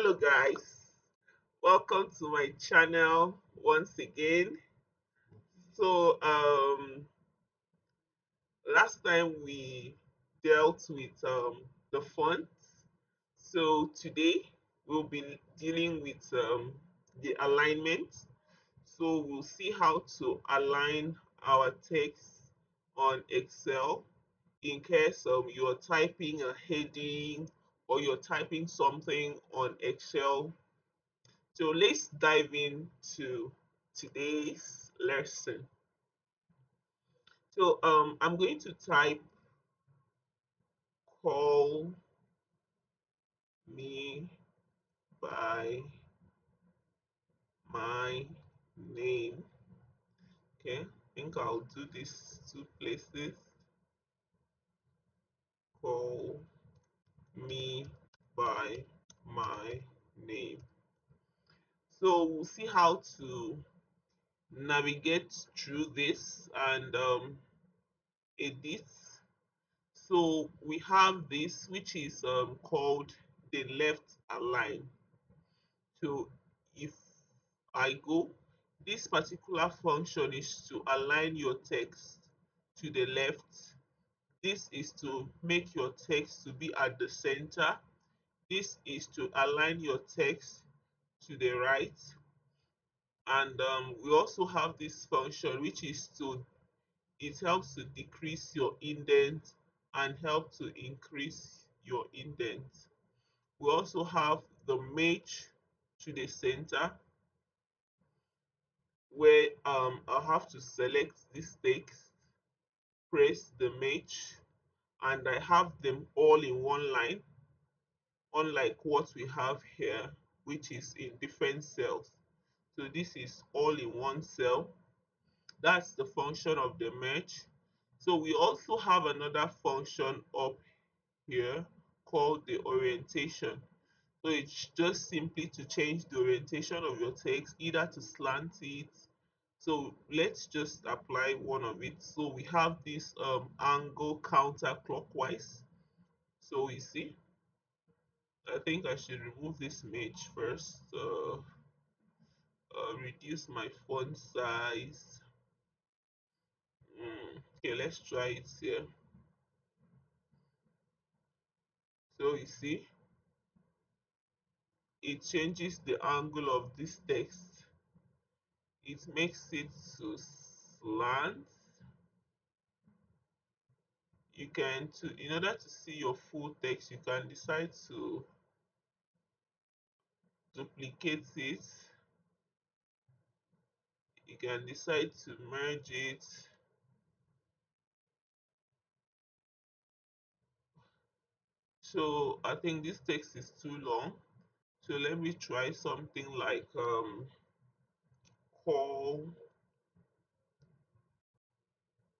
Hello guys, welcome to my channel once again. So last time we dealt with the fonts. So today we'll be dealing with the alignment. So we'll see how to align our text on Excel in case you're typing a heading or you're typing something on Excel. So let's dive into today's lesson. So I'm going to type call me by my name. Okay, I think I'll do this two places. Call me by my name. So we'll see how to navigate through this and edit. So we have this which is called the left align. So if I go, this particular function is to align your text to the left. This is to make your text to be at the center. This is to align your text to the right. And we also have this function which is to it helps to decrease your indent and help to increase your indent. We also have the match to the center where I'll have to select this text, press the match, and I have them all in one line, unlike what we have here, which is in different cells. So this is all in one cell. That's the function of the merge. So we also have another function up here called the orientation. So it's just simply to change the orientation of your text, either to slant it. So let's just apply one of it. So we have this angle counterclockwise. So we see, I think I should remove this image first. Reduce my font size. Okay, let's try it here. So you see, it changes the angle of this text. It makes it to slant. You can to in order to see your full text, you can decide to duplicate it. You can decide to merge it. So I think this text is too long. So let me try something like call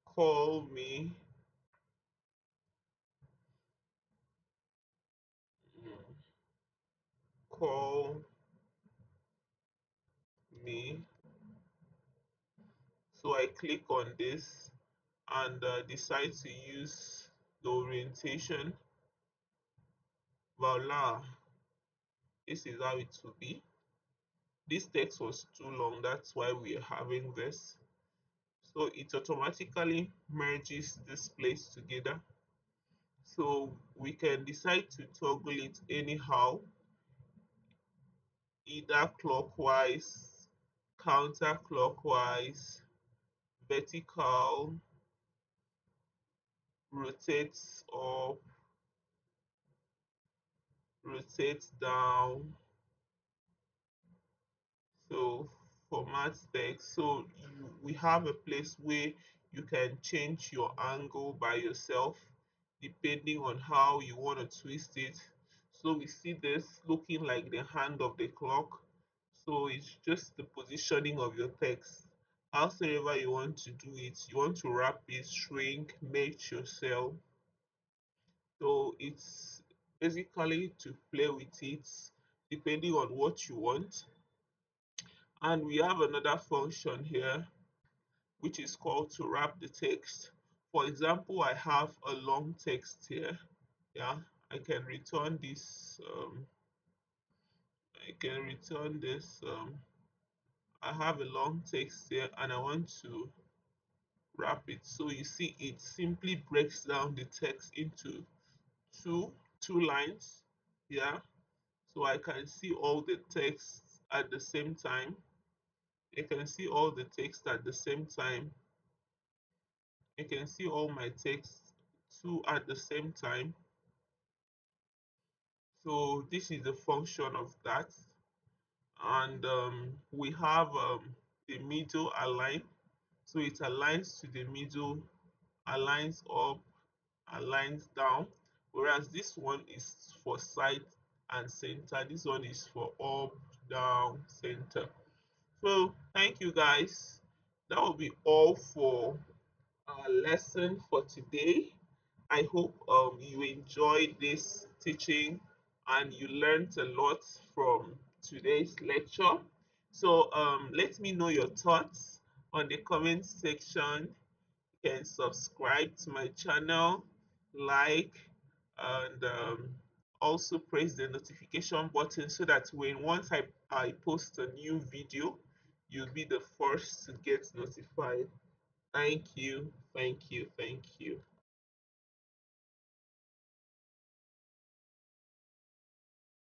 call me mm, call me. So I click on this and decide to use the orientation. Voila, this is how it will be. This text was too long, that's why we are having this. So it automatically merges this place together. So we can decide to toggle it anyhow, either clockwise, counterclockwise, vertical, rotates up, rotates down. So format text. So we have a place where you can change your angle by yourself depending on how you want to twist it. So we see this looking like the hand of the clock. So it's just the positioning of your text. Howsoever you want to do it, you want to wrap it, shrink, make yourself. So it's basically to play with it depending on what you want. And we have another function here which is called to wrap the text. For example, I have a long text here. Yeah, I can return this I can return this. I have a long text here and I want to wrap it. So you see, it simply breaks down the text into two two lines. Yeah. So I can see all the text at the same time. I can see all the text at the same time. I can see all my text too at the same time. So this is the function of that. And we have the middle align. So it aligns to the middle, aligns up, aligns down. Whereas this one is for side and center. This one is for up, down, center. So thank you guys. That will be all for our lesson for today. I hope you enjoyed this teaching and you learned a lot from today's lecture. So let me know your thoughts on the comment section. You can subscribe to my channel, like, and also press the notification button so that when once I post a new video, you'll be the first to get notified. Thank you, thank you, thank you.